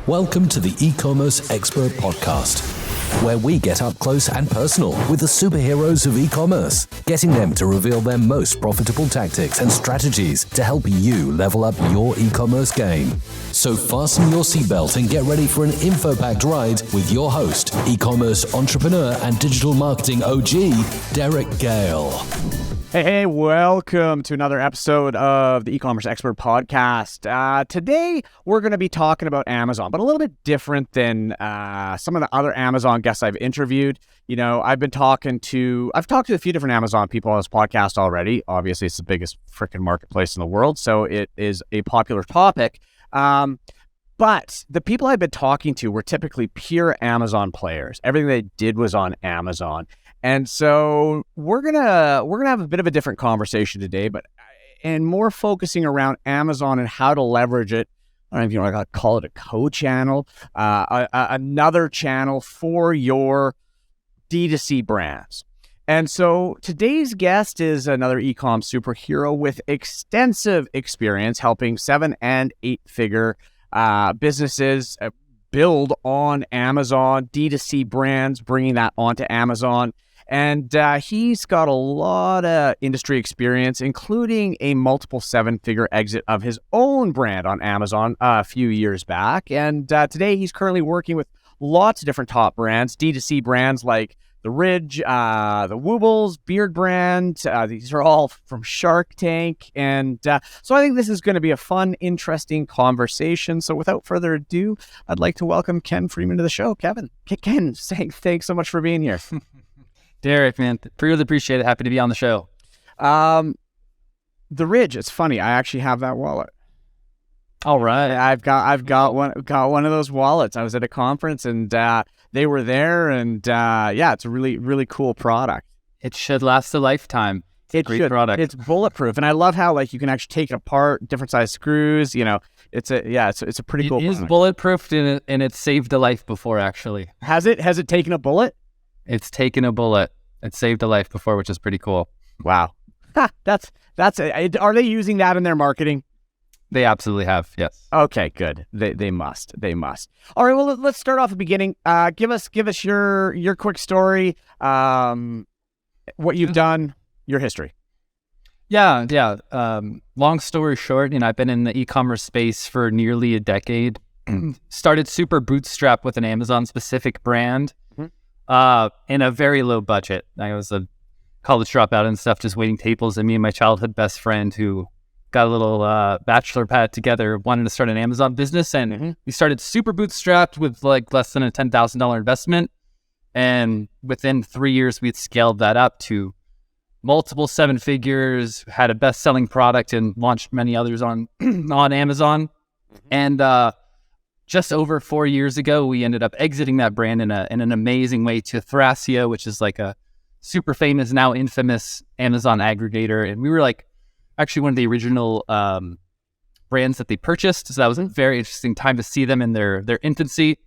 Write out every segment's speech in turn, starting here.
Welcome to the E-Commerce Expert Podcast, where we get up close and personal with the superheroes of e-commerce, getting them to reveal their most profitable tactics and strategies to help you level up your e-commerce game. So fasten your seatbelt and get ready for an info-packed ride with your host, e-commerce entrepreneur and digital marketing OG, Derek Gale. Hey, welcome to another episode of the E-Commerce Expert Podcast. Today, we're going to be talking about Amazon, but a little bit different than some of the other Amazon guests I've interviewed. You know, I've talked to a few different Amazon people on this podcast already. Obviously, it's the biggest freaking marketplace in the world, so it is a popular topic. But the people I've been talking to were typically pure Amazon players. Everything they did was on Amazon. And so we're gonna have a bit of a different conversation today, and more focusing around Amazon and how to leverage it. I don't know if you want to call it a co-channel, another channel for your D2C brands. And so today's guest is another e-com superhero with extensive experience helping 7- and 8-figure businesses build on Amazon, D2C brands, bringing that onto Amazon. And he's got a lot of industry experience, including a multiple 7-figure exit of his own brand on Amazon a few years back. And today he's currently working with lots of different top brands, D2C brands like The Ridge, the Woobles, Beard brand. These are all from Shark Tank. And so I think this is going to be a fun, interesting conversation. So without further ado, I'd like to welcome Ken Freeman to the show. Ken, thanks so much for being here. Derek, man, really appreciate it. Happy to be on the show. The Ridge. It's funny. I actually have that wallet. All right. I've got one of those wallets. I was at a conference and they were there, and yeah, it's a really, really cool product. It should last a lifetime. It's a great product. It's bulletproof, and I love how you can actually take it apart, different size screws. You know, it's a pretty cool. It is bulletproof, and it saved a life before. Actually, has it taken a bullet? It's taken a bullet. It saved a life before, which is pretty cool. Wow. That's it. Are they using that in their marketing? They absolutely have, yes. Okay, good. They must. All right, well, let's start off at the beginning. Give us your quick story, what you've done, your history. Yeah. Long story short, I've been in the e-commerce space for nearly a decade. Started super bootstrapped with an Amazon-specific brand. In a very low budget. I was a college dropout and stuff, just waiting tables, and me and my childhood best friend who got a little bachelor pad together wanted to start an Amazon business, and we started super bootstrapped with less than a $10,000 investment, and within 3 years we'd scaled that up to multiple 7 figures, had a best-selling product, and launched many others on on Amazon. And just over 4 years ago, we ended up exiting that brand in an amazing way to Thrasio, which is a super famous, now infamous Amazon aggregator. And we were actually one of the original brands that they purchased. So that was a very interesting time to see them in their infancy.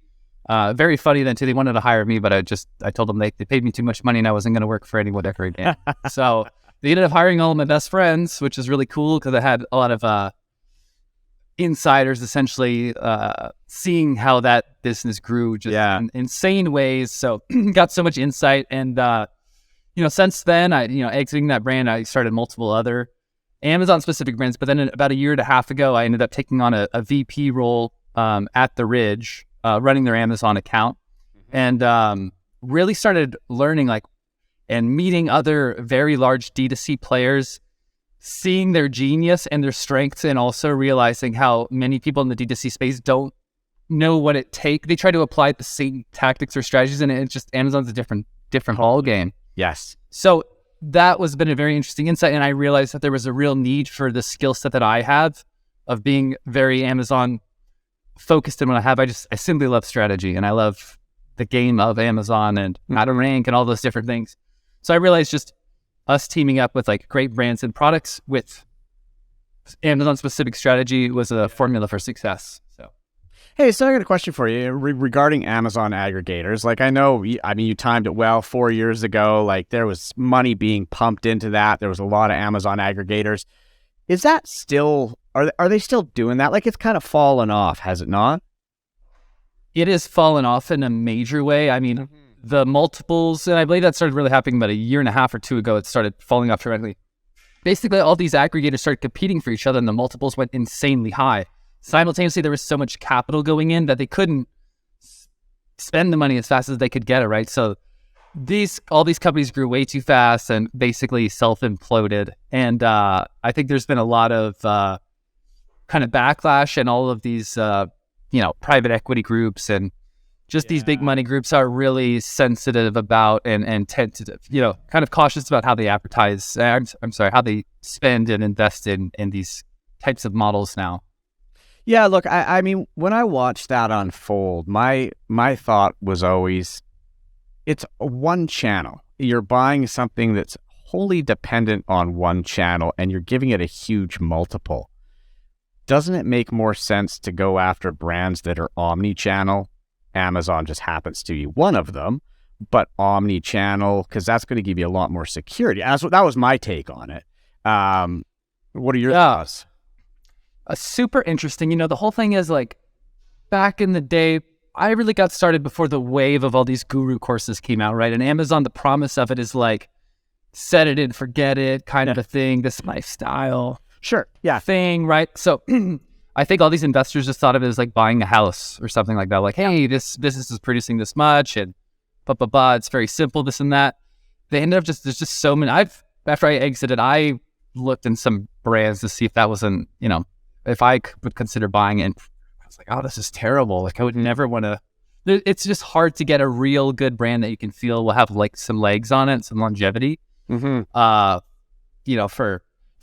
Very funny then too. They wanted to hire me, but I told them they paid me too much money and I wasn't going to work for anyone ever again. So they ended up hiring all of my best friends, which is really cool because I had a lot of insiders essentially seeing how that business grew just in insane ways. So got so much insight, and since then I exiting that brand, I started multiple other Amazon specific brands. But then about a year and a half ago, I ended up taking on a VP role at The Ridge, running their Amazon account, and really started learning and meeting other very large D2C players, seeing their genius and their strengths, and also realizing how many people in the D2C space don't know what it takes. They try to apply the same tactics or strategies, and it's just Amazon's a different ball game. Yes. So that was been a very interesting insight, and I realized that there was a real need for the skill set that I have of being very Amazon focused in what I have. I simply love strategy, and I love the game of Amazon and how to rank and all those different things. So I realized just us teaming up with great brands and products with Amazon specific strategy was a formula for success. Hey, so I got a question for you regarding Amazon aggregators. You timed it well 4 years ago. There was money being pumped into that. There was a lot of Amazon aggregators. Is that still, are they still doing that? It's kind of fallen off, has it not? it has fallen off in a major way. I mean, the multiples, and I believe that started really happening about a year and a half or two ago. It started falling off dramatically. Basically, all these aggregators started competing for each other, and the multiples went insanely high. Simultaneously, there was so much capital going in that they couldn't spend the money as fast as they could get it, right? So all these companies grew way too fast and basically self-imploded. And I think there's been a lot of kind of backlash, and all of these, private equity groups and just these big money groups are really sensitive about and tentative, kind of cautious about how they advertise. I'm sorry, how they spend and invest in these types of models now. Yeah, look, I mean, when I watched that unfold, my thought was always, it's one channel. You're buying something that's wholly dependent on one channel, and you're giving it a huge multiple. Doesn't it make more sense to go after brands that are omni-channel? Amazon just happens to be one of them, but omni-channel, because that's going to give you a lot more security. That was my take on it. What are your thoughts? Super interesting. The whole thing is like, back in the day, I really got started before the wave of all these guru courses came out, right? And Amazon, the promise of it is like, set it and forget it kind of a thing, this lifestyle thing, right? So I think all these investors just thought of it as like buying a house or something like that. Like, hey, this business is producing this much and blah, blah, blah. It's very simple, this and that. They ended up there's just so many. After I exited, I looked in some brands to see if that wasn't, if I would consider buying it. And I was like, oh, this is terrible. Like, I would never want to. It's just hard to get a real good brand that you can feel will have like some legs on it, some longevity, for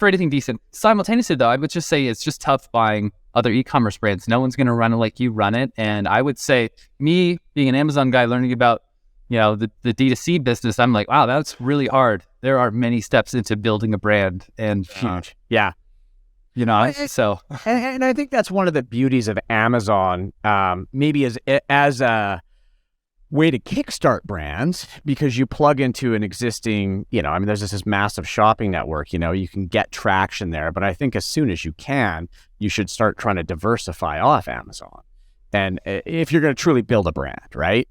anything decent. Simultaneously, though, I would just say it's just tough buying other e-commerce brands. No one's going to run it like you run it. And I would say, me being an Amazon guy, learning about, the D2C business, I'm like, wow, that's really hard. There are many steps into building a brand, and huge. So. And I think that's one of the beauties of Amazon, maybe as a way to kickstart brands, because you plug into an existing, there's this massive shopping network, you can get traction there. But I think as soon as you can, you should start trying to diversify off Amazon. And if you're going to truly build a brand, right?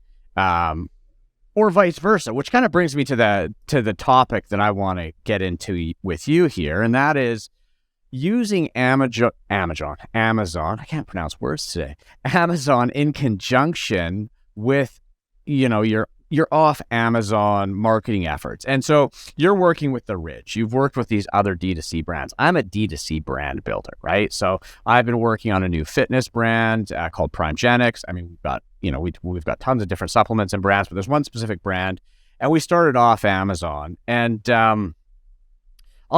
Or vice versa, which kind of brings me to the topic that I want to get into with you here. And that is using Amazon, I can't pronounce words today, Amazon in conjunction with, your off Amazon marketing efforts. And so you're working with the Ridge. You've worked with these other D2C brands. I'm a D2C brand builder, right? So I've been working on a new fitness brand called Primegenics. I mean, we've got tons of different supplements and brands, but there's one specific brand, and we started off Amazon. And I'll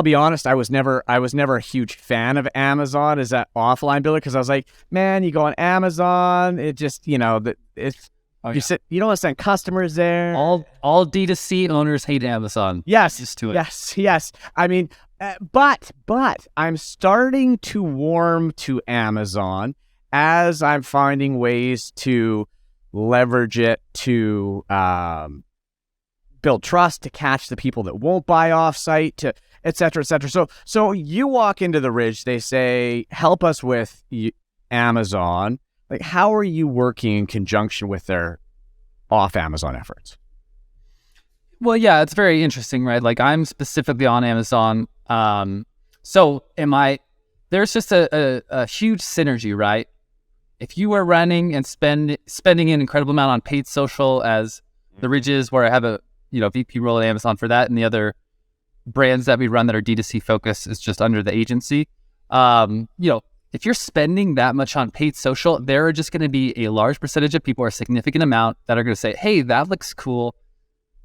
be honest, I was never a huge fan of Amazon as that offline builder, because I was like, man, you go on Amazon, it just, it's. You don't want to send customers there. All D2C owners hate Amazon. Yes. Just to it. Yes. I mean, but I'm starting to warm to Amazon as I'm finding ways to leverage it to build trust, to catch the people that won't buy off-site, to et cetera, et cetera. So you walk into the Ridge, they say, help us with Amazon. Like, how are you working in conjunction with their off Amazon efforts? Well, yeah, it's very interesting, right? Like, I'm specifically on Amazon. So there's just a huge synergy, right? If you are running and spending an incredible amount on paid social, as the Ridge is, where I have a VP role at Amazon for that, and the other brands that we run that are D2C focused is just under the agency. If you're spending that much on paid social, there are just going to be a large percentage of people, or a significant amount, that are going to say, hey, that looks cool.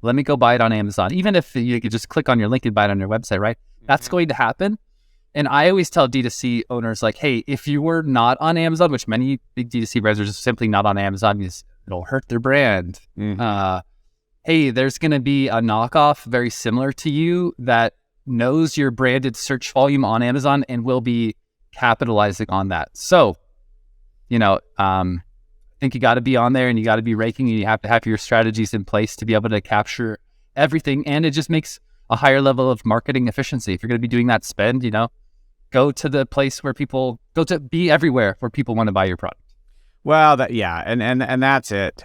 Let me go buy it on Amazon. Even if you could just click on your link and buy it on your website, right? Mm-hmm. That's going to happen. And I always tell D2C owners, like, hey, if you were not on Amazon, which many big D2C brands are just simply not on Amazon because it'll hurt their brand. Mm-hmm. Hey, there's going to be a knockoff very similar to you that knows your branded search volume on Amazon and will be capitalizing on that. So, I think you got to be on there, and you got to be raking, and you have to have your strategies in place to be able to capture everything. And it just makes a higher level of marketing efficiency. If you're going to be doing that spend, go to the place where people go to, be everywhere where people want to buy your product. Well, and that's it.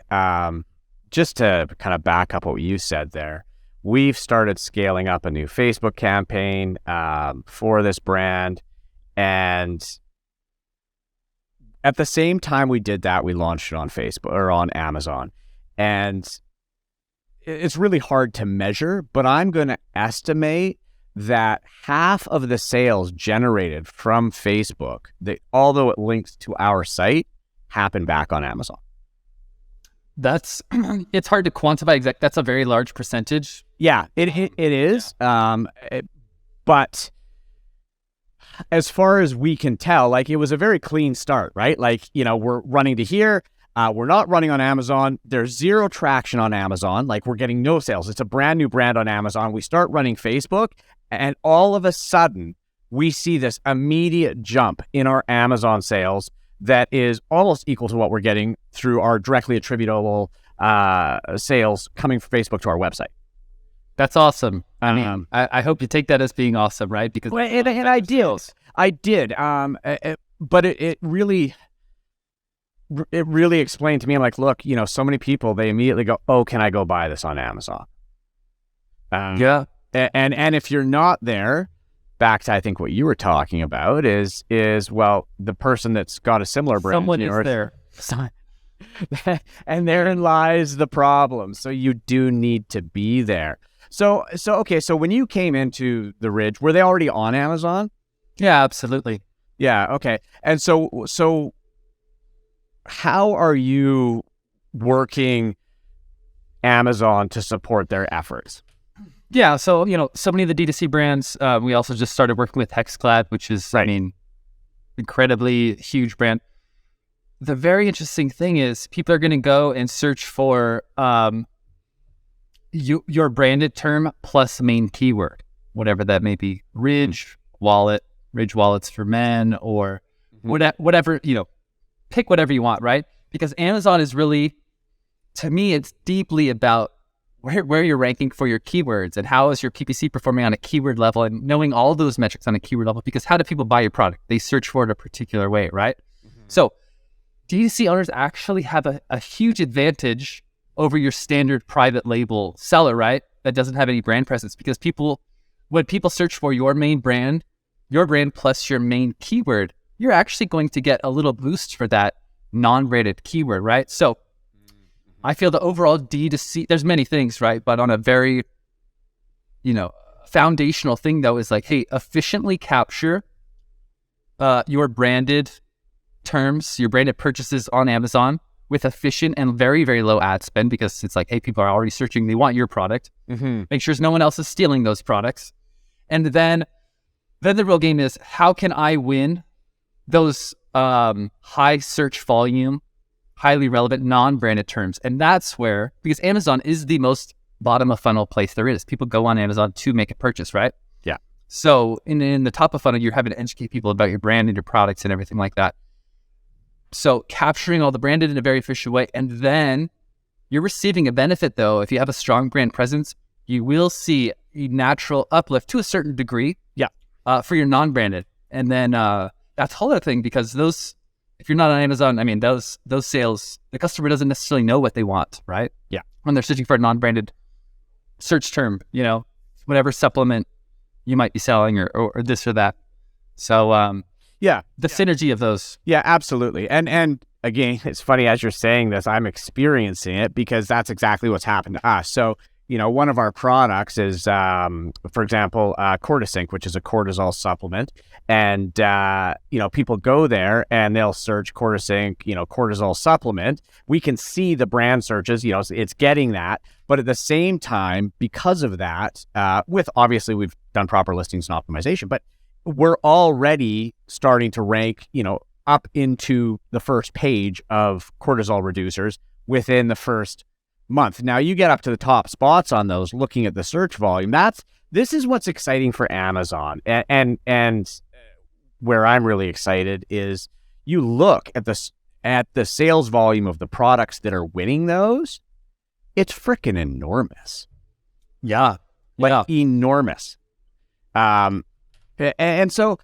Just to kind of back up what you said there, we've started scaling up a new Facebook campaign for this brand, and at the same time we did that, we launched it on Facebook or on Amazon, and it's really hard to measure, but I'm going to estimate that half of the sales generated from Facebook, although it links to our site, happen back on Amazon. That's it's hard to quantify exact. That's a very large percentage. Yeah, it is. But as far as we can tell, like, it was a very clean start, right? Like, we're running to here. We're not running on Amazon. There's zero traction on Amazon. Like, we're getting no sales. It's a brand new brand on Amazon. We start running Facebook, and all of a sudden, we see this immediate jump in our Amazon sales that is almost equal to what we're getting through our directly attributable sales coming from Facebook to our website. That's awesome. I mean, I hope you take that as being awesome, right? Because and I did. But it really explained to me, I'm like, look, so many people, they immediately go, oh, can I go buy this on Amazon? Yeah. And if you're not there, back to, I think, what you were talking about is well, the person that's got a similar brand. Someone is there. And therein lies the problem. So you do need to be there. So okay, so when you came into the Ridge, were they already on Amazon? Yeah, absolutely. Yeah, okay. And so how are you working Amazon to support their efforts? Yeah, so so many of the D2C brands, we also just started working with Hexclad, which is, right. I mean, incredibly huge brand. The very interesting thing is people are going to go and search for your branded term plus main keyword, whatever that may be. Ridge wallet, Ridge wallets for men, or whatever, pick whatever you want, right? Because Amazon is really, to me, it's deeply about where you're ranking for your keywords and how is your PPC performing on a keyword level, and knowing all those metrics on a keyword level, because how do people buy your product? They search for it a particular way, right? So D2C owners actually have a huge advantage over your standard private label seller, right? That doesn't have any brand presence, because when people search for your brand plus your main keyword, you're actually going to get a little boost for that non-branded keyword, right? So I feel the overall D2C, there's many things, right? But on a very, foundational thing though, is like, hey, efficiently capture your branded terms, your branded purchases on Amazon with efficient and very, very low ad spend, because it's like, hey, people are already searching, they want your product. Make sure no one else is stealing those products. And then the real game is, how can I win those high search volume, highly relevant non-branded terms? And that's where, because Amazon is the most bottom of funnel place there is. People go on Amazon to make a purchase, right? Yeah. So in the top of funnel, you're having to educate people about your brand and your products and everything like that. So capturing all the branded in a very efficient way, and then you're receiving a benefit though. If you have a strong brand presence, you will see a natural uplift to a certain degree. Yeah. For your non-branded. And then that's a whole other thing, because if you're not on Amazon, I mean, those sales, the customer doesn't necessarily know what they want, right? Yeah. When they're searching for a non-branded search term, whatever supplement you might be selling or this or that. So, the synergy of those. Yeah, absolutely. And again, it's funny as you're saying this, I'm experiencing it, because that's exactly what's happened to us. So, one of our products is, for example, Cortisync, which is a cortisol supplement. And, people go there and they'll search Cortisync, cortisol supplement. We can see the brand searches, it's getting that. But at the same time, because of that, obviously we've done proper listings and optimization, but we're already starting to rank, up into the first page of cortisol reducers within the first month. Now you get up to the top spots on those, looking at the search volume. This is what's exciting for Amazon. And where I'm really excited is you look at the sales volume of the products that are winning those, it's freaking enormous. Yeah. Enormous. And so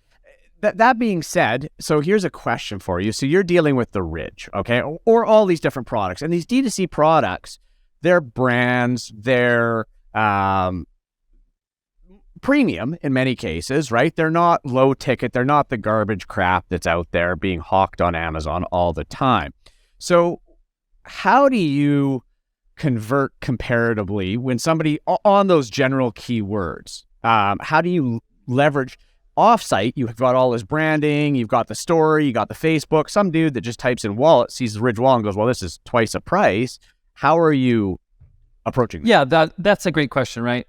that being said, so here's a question for you. So you're dealing with the Ridge, okay, or all these different products, and these D2C products, they're brands, they're premium in many cases, right? They're not low ticket. They're not the garbage crap that's out there being hawked on Amazon all the time. So how do you convert comparatively when somebody on those general keywords? How do you leverage offsite? You've got all this branding, you've got the story, you got the Facebook. Some dude that just types in wallet, sees the Ridge wallet and goes, well, this is twice the price. How are you approaching that? Yeah, that's a great question, right?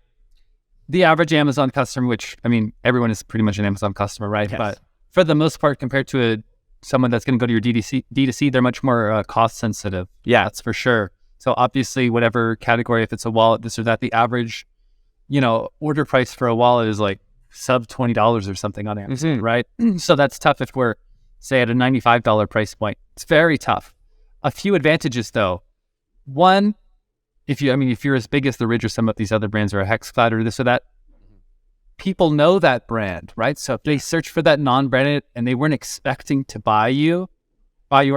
The average Amazon customer, which, I mean, everyone is pretty much an Amazon customer, right? Yes. But for the most part, compared to someone that's going to go to your D2C, they're much more cost sensitive. Yeah. That's for sure. So obviously, whatever category, if it's a wallet, this or that, the average, order price for a wallet is like sub $20 or something on Amazon, right? So that's tough if we're, say, at a $95 price point. It's very tough. A few advantages, though. One, if you're as big as the Ridge or some of these other brands or a Hexclad or this or that, people know that brand, right? So if they search for that non-branded and they weren't expecting to buy your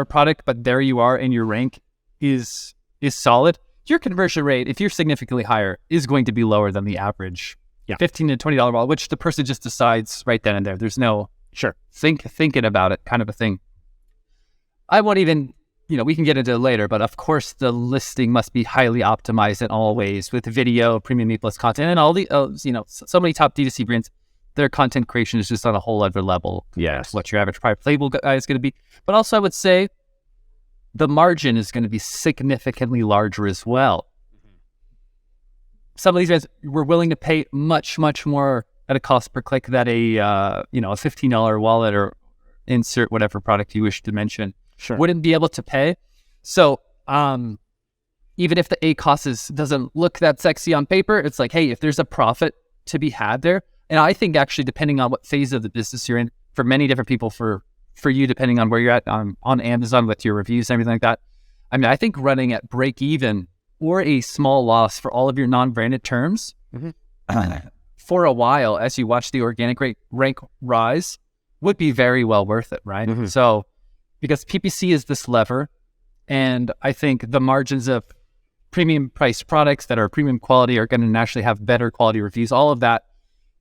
product, but there you are and your rank is solid, your conversion rate, if you're significantly higher, is going to be lower than the average $15 to $20 wallet, which the person just decides right then and there. There's no thinking about it kind of a thing. I won't even, we can get into it later, but of course the listing must be highly optimized in all ways with video, premium A+ content, and all the, so many top D2C brands, their content creation is just on a whole other level. Yes. What your average private label guy is going to be. But also I would say the margin is going to be significantly larger as well. Some of these brands were willing to pay much, much more at a cost per click that a $15 wallet or insert whatever product you wish to mention wouldn't be able to pay. So even if the ACOS doesn't look that sexy on paper, it's like, hey, if there's a profit to be had there, and I think actually depending on what phase of the business you're in, for many different people, for you depending on where you're at on Amazon with your reviews and everything like that, I mean, I think running at break even or a small loss for all of your non-branded terms for a while as you watch the organic rank rise would be very well worth it, right? So because PPC is this lever, and I think the margins of premium priced products that are premium quality are going to naturally have better quality reviews, all of that.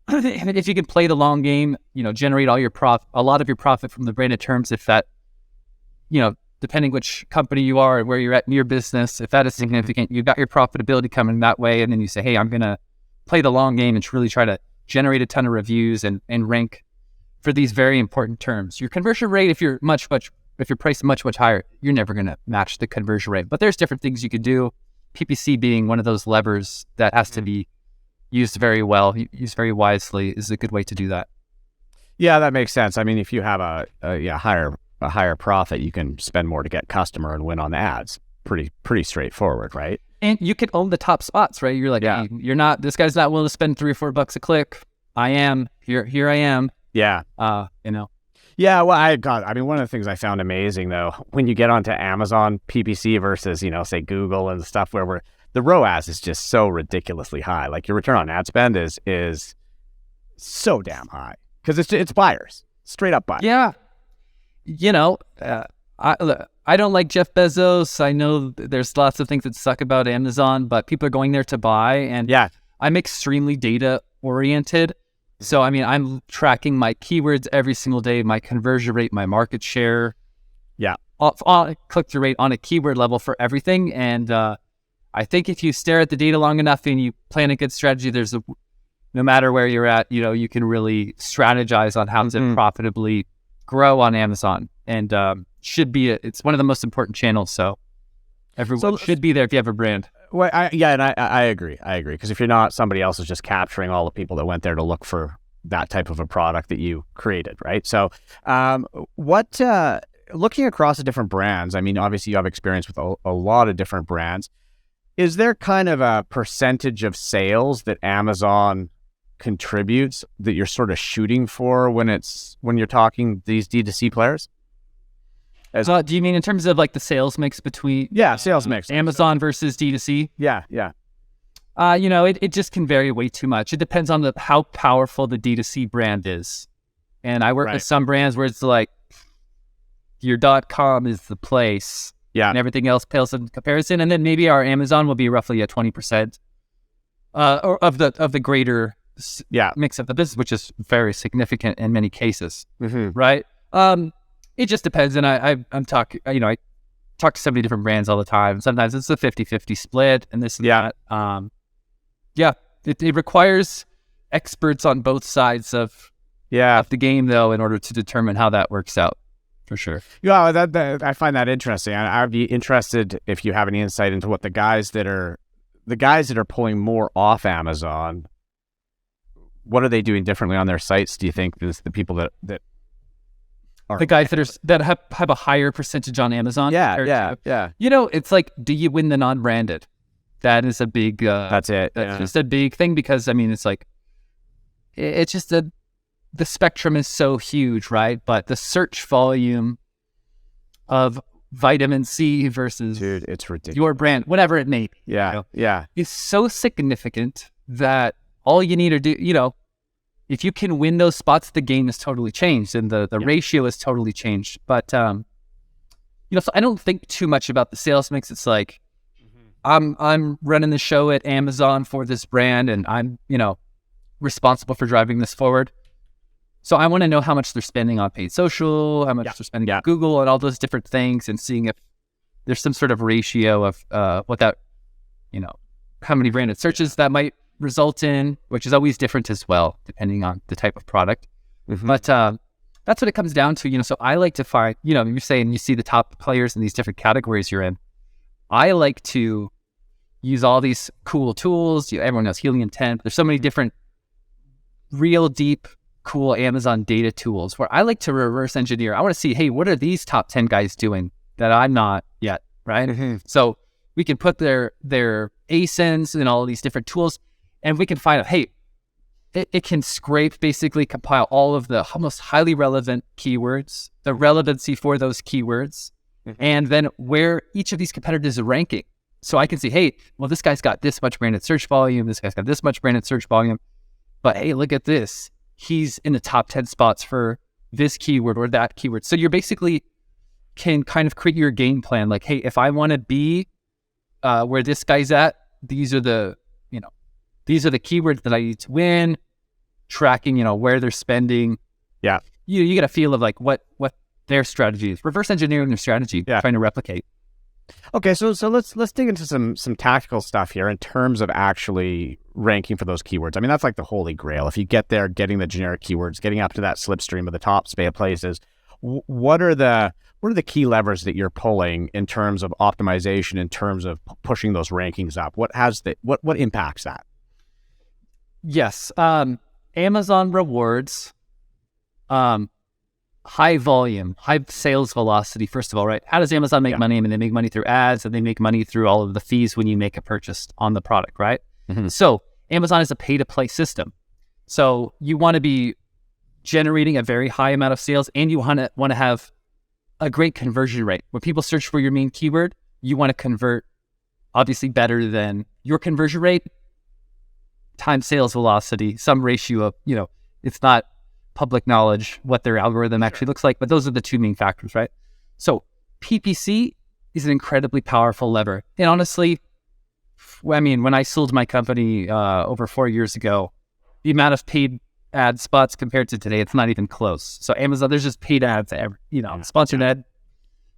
If you can play the long game, generate a lot of your profit from the branded terms, if that, depending which company you are and where you're at in your business, if that is significant, you've got your profitability coming that way, and then you say, hey, I'm going to play the long game and really try to generate a ton of reviews and rank for these very important terms. Your conversion rate, if you're priced much higher, you're never going to match the conversion rate. But there's different things you could do. PPC being one of those levers that has to be used very well, used very wisely, is a good way to do that. Yeah, that makes sense. I mean, if you have a higher profit, you can spend more to get customer and win on the ads. Pretty straightforward, right? And you can own the top spots, right? You're like, hey, this guy's not willing to spend $3 or $4 a click. I am. Here I am. Yeah. Yeah, well, one of the things I found amazing, though, when you get onto Amazon PPC versus, say, Google and stuff where the ROAS is just so ridiculously high. Like your return on ad spend is so damn high because it's buyers, straight up buyers. Yeah. I don't like Jeff Bezos. I know there's lots of things that suck about Amazon, but people are going there to buy. And I'm extremely data oriented. So, I mean, I'm tracking my keywords every single day, my conversion rate, my market share, click-through rate on a keyword level for everything. And I think if you stare at the data long enough and you plan a good strategy, no matter where you're at, you can really strategize on how to profitably grow on Amazon. And it's one of the most important channels. So everyone should be there if you have a brand. Well, I agree. Because if you're not, somebody else is just capturing all the people that went there to look for that type of a product that you created, right? So, looking across the different brands, I mean, obviously you have experience with a lot of different brands. Is there kind of a percentage of sales that Amazon contributes that you're sort of shooting for when you're talking these D2C players? Do you mean in terms of like the sales mix between sales mix Amazon versus D2C? Yeah. It just can vary way too much. It depends on how powerful the D2C brand is. And I work with some brands where it's like your .com is the place, and everything else pales in comparison. And then maybe our Amazon will be roughly at 20% or of the greater mix of the business, which is very significant in many cases, right? It just depends. And I'm talking, I talk to so many different brands all the time. Sometimes it's a 50-50 split and this and that. It requires experts on both sides of the game, though, in order to determine how that works out, for sure. Yeah, I find that interesting. I'd be interested if you have any insight into what the guys that are pulling more off Amazon, what are they doing differently on their sites? Do you think is the people that are the guys that have a higher percentage on Amazon? Yeah. It's like, do you win the non-branded? That is a big. That's it. That's just a big thing because it's like, it's just the spectrum is so huge, right? But the search volume of vitamin C versus it's ridiculous. Your Brand, whatever it may be, is so significant that all you need to do, if you can win those spots, the game is totally changed and the ratio is totally changed. But so I don't think too much about the sales mix. It's like I'm running the show at Amazon for this brand, and I'm responsible for driving this forward. So I want to know how much they're spending on paid social, how much they're spending on Google, and all those different things, and seeing if there's some sort of ratio of what that, how many branded searches that might result in, which is always different as well, depending on the type of product. But that's what it comes down to. So I like to find, you're saying you see the top players in these different categories you're in. I like to use all these cool tools. Everyone knows Helium 10. There's so many different real deep, cool Amazon data tools where I like to reverse engineer. I want to see, hey, what are these top 10 guys doing that I'm not yet, right? So we can put their ASINs and all of these different tools, and we can find out, hey, it can scrape, basically compile all of the most highly relevant keywords, the relevancy for those keywords, and then where each of these competitors is ranking. So I can see, hey, well, this guy's got this much branded search volume, this guy's got this much branded search volume, but hey, look at this. He's in the top 10 spots for this keyword or that keyword. So you basically can kind of create your game plan. Like, hey, if I want to be where this guy's at, these are the keywords that I need to win, tracking, where they're spending. Yeah. You get a feel of like what their strategy is. Reverse engineering their strategy, trying to replicate. Okay, so let's dig into some tactical stuff here in terms of actually ranking for those keywords. I mean, that's like the holy grail. If you get there, getting the generic keywords, getting up to that slipstream of the top places, what are the key levers that you're pulling in terms of optimization, in terms of pushing those rankings up? What impacts that? Yes, Amazon rewards high volume, high sales velocity, first of all, right? How does Amazon make money? I mean, they make money through ads, and they make money through all of the fees when you make a purchase on the product, right? So Amazon is a pay-to-play system. So you want to be generating a very high amount of sales, and you want to have a great conversion rate. When people search for your main keyword, you want to convert obviously better than your conversion rate times sales velocity, some ratio of, it's not public knowledge what their algorithm actually looks like, but those are the two main factors, right? So PPC is an incredibly powerful lever. And honestly, I mean, when I sold my company over 4 years ago, the amount of paid ad spots compared to today, it's not even close. So Amazon, there's just paid ads, sponsored ad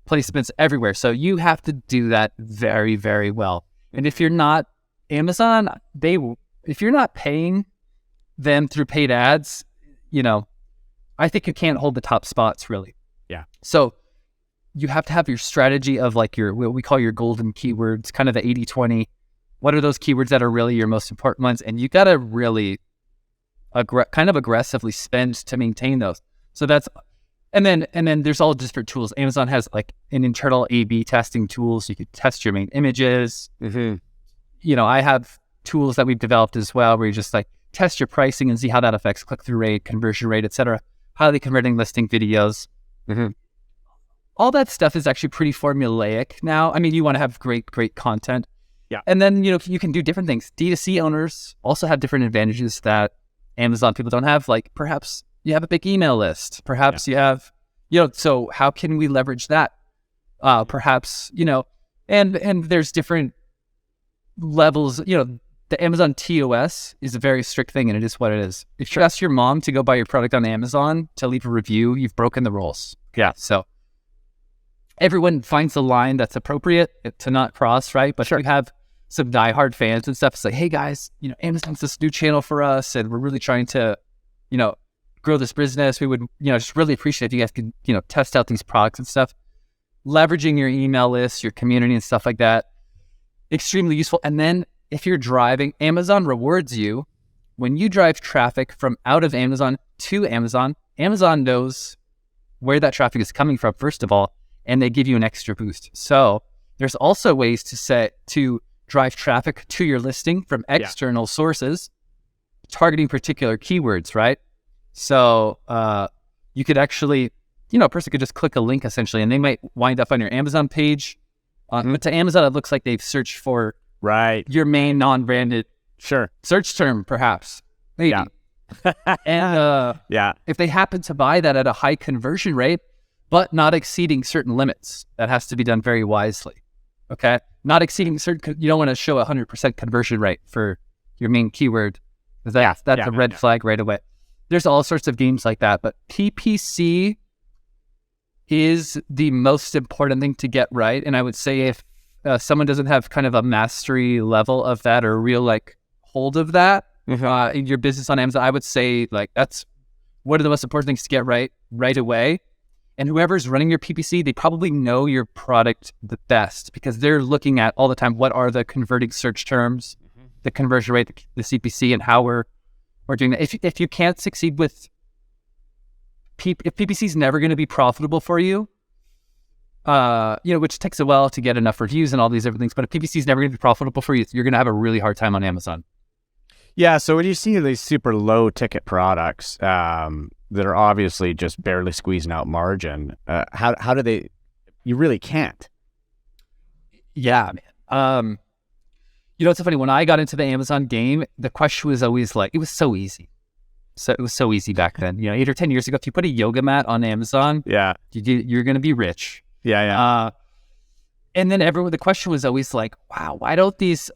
placements everywhere. So you have to do that very, very well. And if you're not Amazon, if you're not paying them through paid ads, I think you can't hold the top spots really. Yeah. So you have to have your strategy of like what we call your golden keywords, kind of the 80-20. What are those keywords that are really your most important ones? And you got to really kind of aggressively spend to maintain those. So that's, and then there's all different tools. Amazon has like an internal A/B testing tools. You could test your main images. I have tools that we've developed as well, where you just like test your pricing and see how that affects click-through rate, conversion rate, etc. Highly converting listing videos. All that stuff is actually pretty formulaic now. I mean, you want to have great content. Yeah. And then, you can do different things. D2C owners also have different advantages that Amazon people don't have, like perhaps you have a big email list. Perhaps you have, so how can we leverage that? Perhaps, and there's different levels, the Amazon TOS is a very strict thing, and it is what it is. If you ask your mom to go buy your product on Amazon to leave a review, you've broken the rules. Yeah. So everyone finds the line that's appropriate to not cross, right? But you have some diehard fans and stuff. It's like, hey guys, Amazon's this new channel for us, and we're really trying to, grow this business. We would, just really appreciate if you guys could, test out these products and stuff. Leveraging your email list, your community and stuff like that, extremely useful. And then if you're driving, Amazon rewards you when you drive traffic from out of Amazon to Amazon. Amazon knows where that traffic is coming from, first of all, and they give you an extra boost. So there's also ways to drive traffic to your listing from external sources, targeting particular keywords, right? So you could actually, a person could just click a link essentially, and they might wind up on your Amazon page. But to Amazon, it looks like they've searched for your main non-branded search term, perhaps. Maybe. Yeah. And if they happen to buy that at a high conversion rate, but not exceeding certain limits, that has to be done very wisely. Okay? Not exceeding certain, you don't want to show 100% conversion rate for your main keyword. That's a red flag right away. There's all sorts of games like that, but PPC is the most important thing to get right. And I would say if someone doesn't have kind of a mastery level of that or a real hold of that in your business on Amazon, I would say that's one of the most important things to get right away. And whoever's running your PPC, they probably know your product the best because they're looking at all the time, what are the converting search terms, the conversion rate, the CPC, and how we're doing that. If you can't succeed with if PPC is never going to be profitable for you, which takes a while to get enough reviews and all these different things, but if PPC is never going to be profitable for you, you're going to have a really hard time on Amazon. Yeah, so when you see these super low ticket products that are obviously just barely squeezing out margin, how do they? You really can't. Yeah, man. It's so funny. When I got into the Amazon game, the question was always it was so easy. So it was so easy back then. 8 or 10 years ago, if you put a yoga mat on Amazon, you're going to be rich. Yeah. And then the question was always wow, why don't these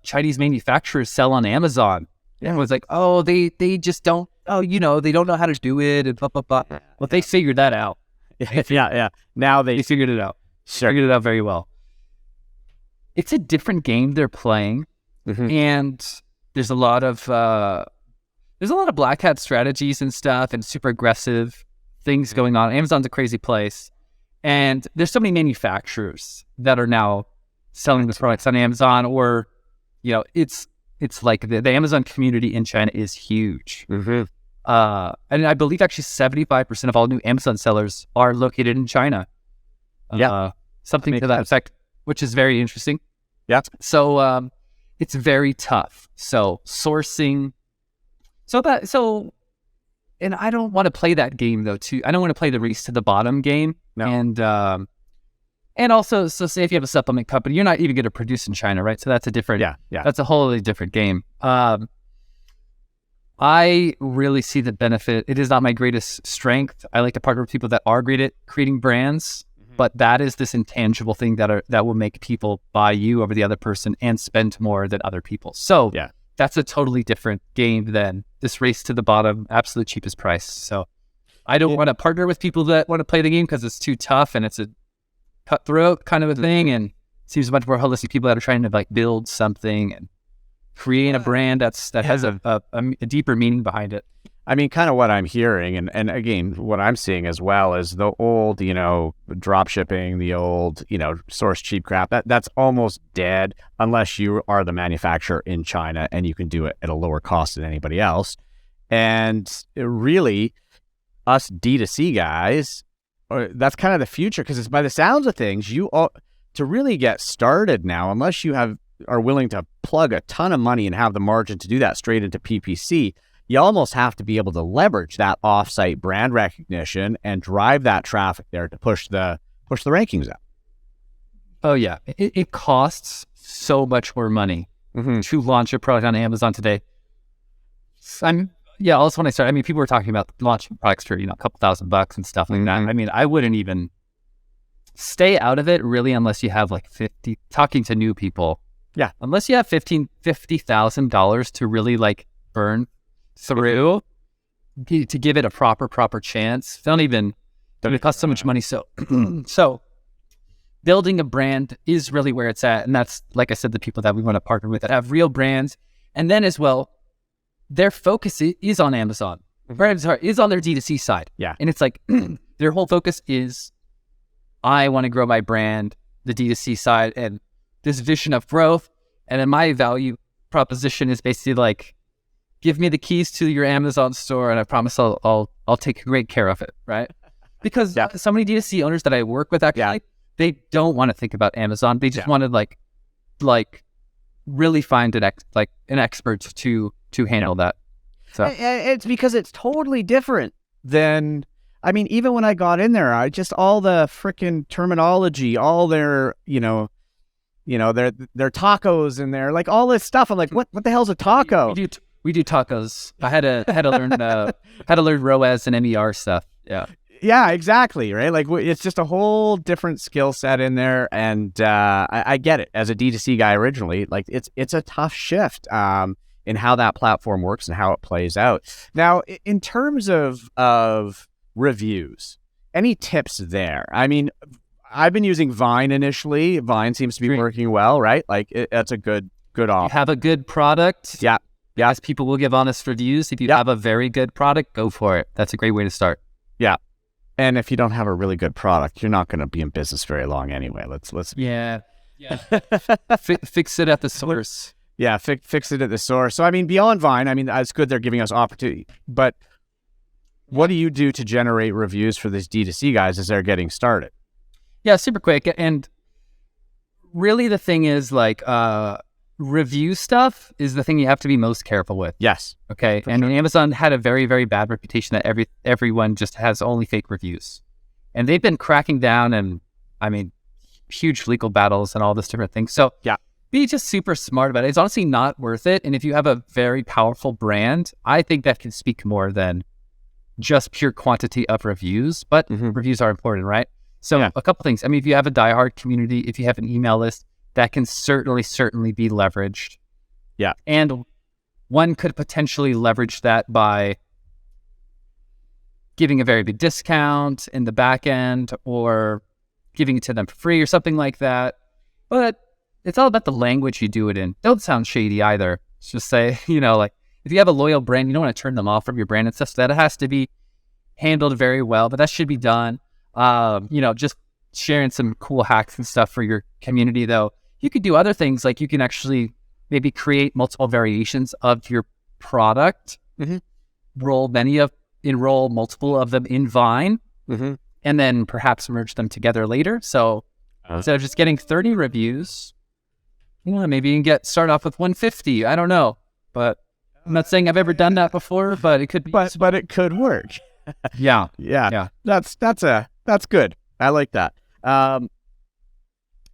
Chinese manufacturers sell on Amazon? Yeah. It was they just don't, they don't know how to do it and blah, blah, blah. Well, they figured that out. Yeah. Now they figured it out. Sure. Figured it out very well. It's a different game they're playing. And there's a lot of black hat strategies and stuff and super aggressive things going on. Amazon's a crazy place. And there's so many manufacturers that are now selling the products on Amazon, or, it's the Amazon community in China is huge. And I believe actually 75% of all new Amazon sellers are located in China. Something to that effect, which is very interesting. Yeah. So it's very tough. So sourcing. And I don't want to play that game though. I don't want to play the race to the bottom game. No. And also, so say if you have a supplement company, you're not even going to produce in China, right? So that's a different. Yeah. That's a wholly different game. I really see the benefit. It is not my greatest strength. I like to partner with people that are great at creating brands, but that is this intangible thing that will make people buy you over the other person and spend more than other people. So that's a totally different game than this race to the bottom, absolute cheapest price. So I don't want to partner with people that want to play the game because it's too tough and it's a cutthroat kind of a thing, and it seems much more holistic. People that are trying to build something and create a brand that has a deeper meaning behind it. I mean, kind of what I'm hearing, and again, what I'm seeing as well is the old, drop shipping, the old, source cheap crap. That's almost dead unless you are the manufacturer in China and you can do it at a lower cost than anybody else. And really, us D2C guys, that's kind of the future, because it's by the sounds of things, to really get started now, unless you are willing to plug a ton of money and have the margin to do that straight into PPC, you almost have to be able to leverage that offsite brand recognition and drive that traffic there to push the rankings up. Oh yeah, it costs so much more money to launch a product on Amazon today. yeah, also when I started, I mean, people were talking about launching products for, a couple $1,000 and stuff like that. I mean, I wouldn't even stay out of it really unless you have like talking to new people. Yeah. Unless you have $50,000 to really like burn through to give it a proper chance. It costs so much money. So, so building a brand is really where it's at. And that's, like I said, the people that we want to partner with that have real brands. And then as well, their focus is on Amazon, is on their D2C side. Yeah. And it's like their whole focus is, I want to grow my brand, the D2C side, and this vision of growth. And then my value proposition is basically like, give me the keys to your Amazon store, and I promise I'll take great care of it, right? Because so many D2C owners that I work with, actually, they don't want to think about Amazon. They just want to like really find an expert to handle that. So it's because it's totally different than. I mean, even when I got in there, all the freaking terminology, all their, their tacos and their like all this stuff. I'm like, what the hell's a taco? We do tacos. I had to learn ROAS and MER stuff. Yeah. Yeah, exactly. Right. Like it's just a whole different skill set in there. And I get it as a D2C guy originally, like it's a tough shift in how that platform works and how it plays out. Now, in terms of reviews, any tips there? I mean, I've been using Vine initially. Vine seems to be working well, right? Like that's a good offer. You have a good product. Yeah. Yes, people will give honest reviews. If you have a very good product, go for it. That's a great way to start. Yeah. And if you don't have a really good product, you're not going to be in business very long anyway. Let's Yeah. Fix it at the source. Yeah, fix it at the source. So I mean, beyond Vine, I mean, it's good they're giving us opportunity, but what do you do to generate reviews for these D2C guys as they're getting started? Yeah, super quick. And really the thing is like review stuff is the thing you have to be most careful with. Yes. Okay. And sure. Amazon had a very, very bad reputation that everyone just has only fake reviews. And they've been cracking down, and I mean, huge legal battles and all this different things. So be just super smart about it. It's honestly not worth it. And if you have a very powerful brand, I think that can speak more than just pure quantity of reviews, but reviews are important, right? So a couple things. I mean, if you have a diehard community, if you have an email list, that can certainly be leveraged. Yeah. And one could potentially leverage that by giving a very big discount in the back end or giving it to them for free or something like that. But it's all about the language you do it in. Don't sound shady either. It's just say, like if you have a loyal brand, you don't want to turn them off from your brand and stuff. So that has to be handled very well, but that should be done. Just sharing some cool hacks and stuff for your community, though. You could do other things, like you can actually maybe create multiple variations of your product, enroll multiple of them in Vine, and then perhaps merge them together later. So instead of just getting 30 reviews, maybe you can start off with 150. I don't know, but I'm not saying I've ever done that before, but it could be. But it could work. Yeah. That's good. I like that.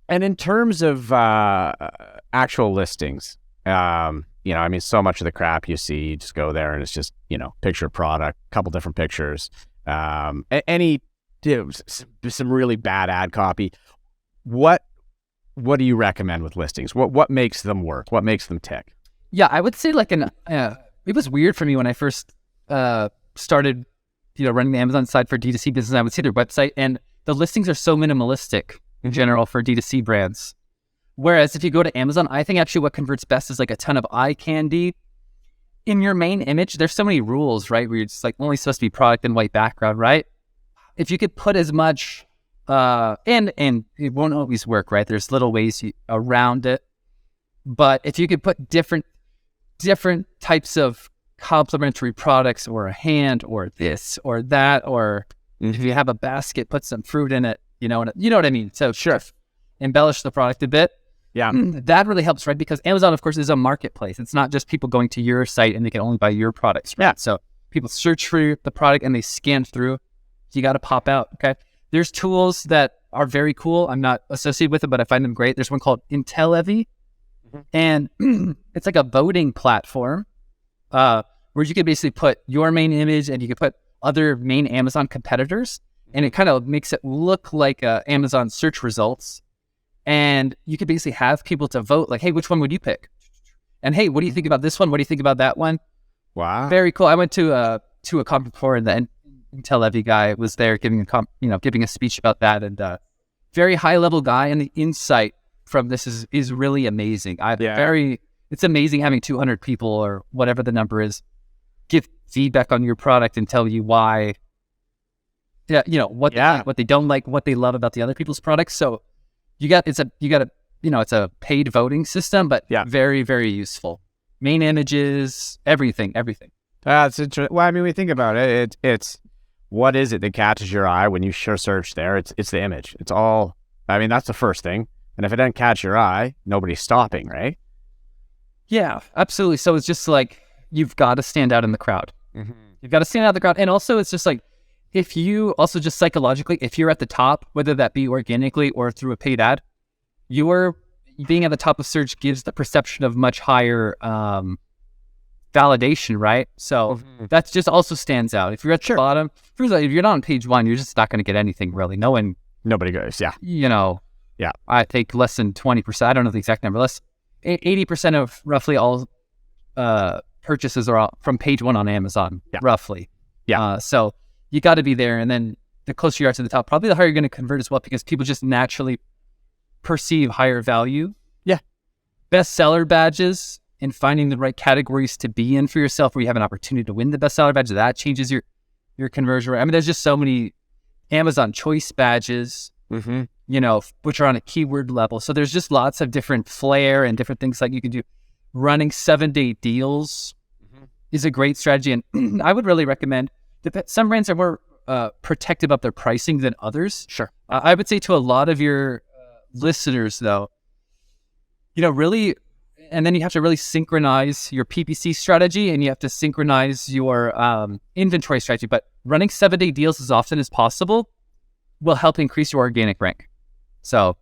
And in terms of actual listings, I mean, so much of the crap you see, you just go there and it's just, picture product, couple different pictures, some really bad ad copy. What do you recommend with listings? What makes them work? What makes them tick? Yeah, I would say it was weird for me when I first started, running the Amazon side for D2C business. I would see their website and the listings are so minimalistic in general for D2C brands. Whereas if you go to Amazon, I think actually what converts best is like a ton of eye candy. In your main image, there's so many rules, right? Where you're just like only supposed to be product and white background, right? If you could put as much, and it won't always work, right? There's little ways around it. But if you could put different types of complementary products or a hand or this or that, or if you have a basket, put some fruit in it, you know what I mean? So sure, embellish the product a bit. Yeah, that really helps, right? Because Amazon, of course, is a marketplace. It's not just people going to your site and they can only buy your products, right? Yeah. So people search for the product and they scan through. You got to pop out, okay? There's tools that are very cool. I'm not associated with it, but I find them great. There's one called IntelliVie, and it's like a voting platform where you could basically put your main image and you could put other main Amazon competitors, and it kind of makes it look like Amazon search results. And you could basically have people to vote, like, hey, which one would you pick? And hey, what do you think about this one? What do you think about that one? Wow. Very cool. I went to a conference before, and the Intel Levy guy was there giving a speech about that, and very high level guy, and the insight from this is really amazing. It's amazing having 200 people or whatever the number is give feedback on your product and tell you why, what they like, what they don't like, what they love about the other people's products. So it's a paid voting system, but very, very useful. Main images, everything. That's interesting. Well, I mean, we think about it. It's what is it that catches your eye when you search there? It's the image. It's all. I mean, that's the first thing. And if it doesn't catch your eye, nobody's stopping, right? Yeah, absolutely. So it's just like you've got to stand out in the crowd. Mm-hmm. You've got to stand out in the crowd, and also it's just like if you also just psychologically, if you're at the top, whether that be organically or through a paid ad, your being at the top of search gives the perception of much higher validation, right? So that just also stands out. If you're at the bottom, if you're not on page 1, you're just not going to get anything really. Nobody goes, I think less than 20%. I don't know the exact number. 80% of roughly all purchases are from page 1 on Amazon, roughly. So you got to be there, and then the closer you are to the top, probably the higher you're going to convert as well, because people just naturally perceive higher value. Bestseller badges and finding the right categories to be in for yourself, where you have an opportunity to win the bestseller badge, that changes your conversion rate. I mean, there's just so many Amazon choice badges, which are on a keyword level. So there's just lots of different flair and different things like you can do. Running 7-day deals is a great strategy, and I would really recommend that some brands are more protective of their pricing than others. Sure. I would say to a lot of your listeners, though, really, and then you have to really synchronize your PPC strategy, and you have to synchronize your inventory strategy. But running 7-day deals as often as possible will help increase your organic rank. So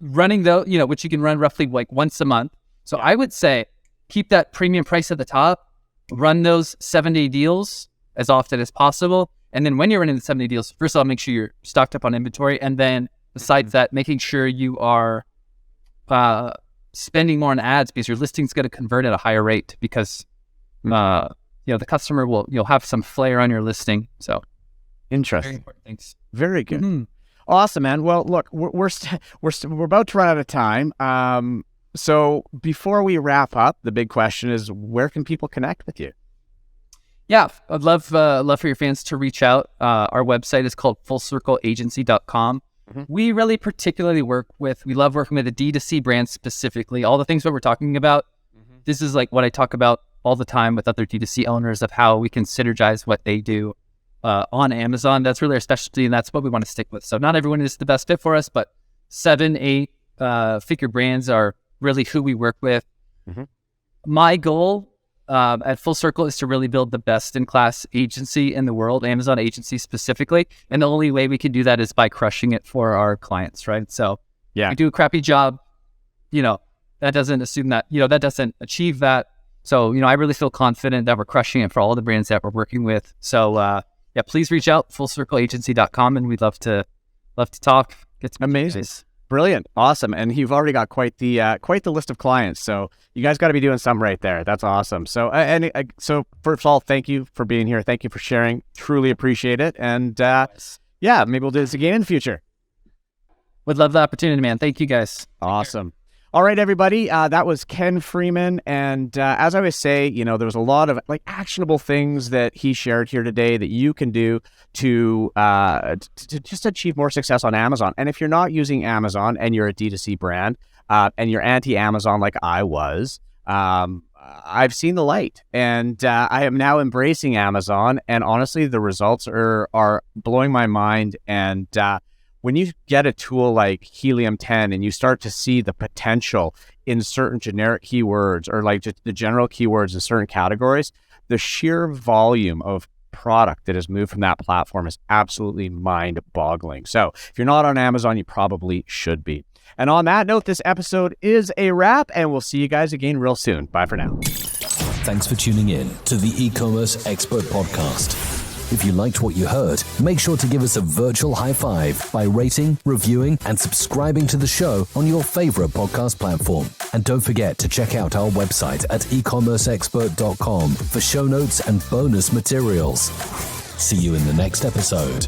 running which you can run roughly like once a month. So I would say keep that premium price at the top, run those 7-day deals as often as possible. And then when you're running the 7-day deals, first of all, make sure you're stocked up on inventory. And then besides that, making sure you are spending more on ads, because your listing's going to convert at a higher rate, because the customer you'll have some flair on your listing. So interesting. Very important things. Very good. Awesome, man. Well, look, we're about to run out of time. So before we wrap up, the big question is, where can people connect with you? Yeah, I'd love for your fans to reach out. Our website is called fullcircleagency.com. We really particularly we love working with the D2C brand specifically. All the things that we're talking about, this is like what I talk about all the time with other D2C owners, of how we can synergize what they do on Amazon. That's really our specialty, and that's what we want to stick with. So not everyone is the best fit for us, but 7-8 figure brands are really who we work with. My goal at Full Circle is to really build the best-in-class agency in the world, Amazon agency specifically. And the only way we can do that is by crushing it for our clients, right? So if we do a crappy job, that doesn't assume that, that doesn't achieve that. So, I really feel confident that we're crushing it for all the brands that we're working with. So, please reach out, fullcircleagency.com, and we'd love to talk. Amazing. Brilliant. Awesome. And you've already got quite the list of clients. So you guys got to be doing something right there. That's awesome. So, so first of all, thank you for being here. Thank you for sharing. Truly appreciate it. And maybe we'll do this again in the future. Would love the opportunity, man. Thank you, guys. Awesome. All right, everybody. That was Ken Freeman. And as I always say, there was a lot of actionable things that he shared here today that you can do to just achieve more success on Amazon. And if you're not using Amazon and you're a D2C brand and you're anti-Amazon like I was, I've seen the light, and I am now embracing Amazon. And honestly, the results are blowing my mind. And when you get a tool like Helium 10 and you start to see the potential in certain generic keywords, or just the general keywords in certain categories, the sheer volume of product that has moved from that platform is absolutely mind-boggling. So if you're not on Amazon, you probably should be. And on that note, this episode is a wrap, and we'll see you guys again real soon. Bye for now. Thanks for tuning in to the E-Commerce Expert Podcast. If you liked what you heard, make sure to give us a virtual high five by rating, reviewing, and subscribing to the show on your favorite podcast platform. And don't forget to check out our website at ecommerceexpert.com for show notes and bonus materials. See you in the next episode.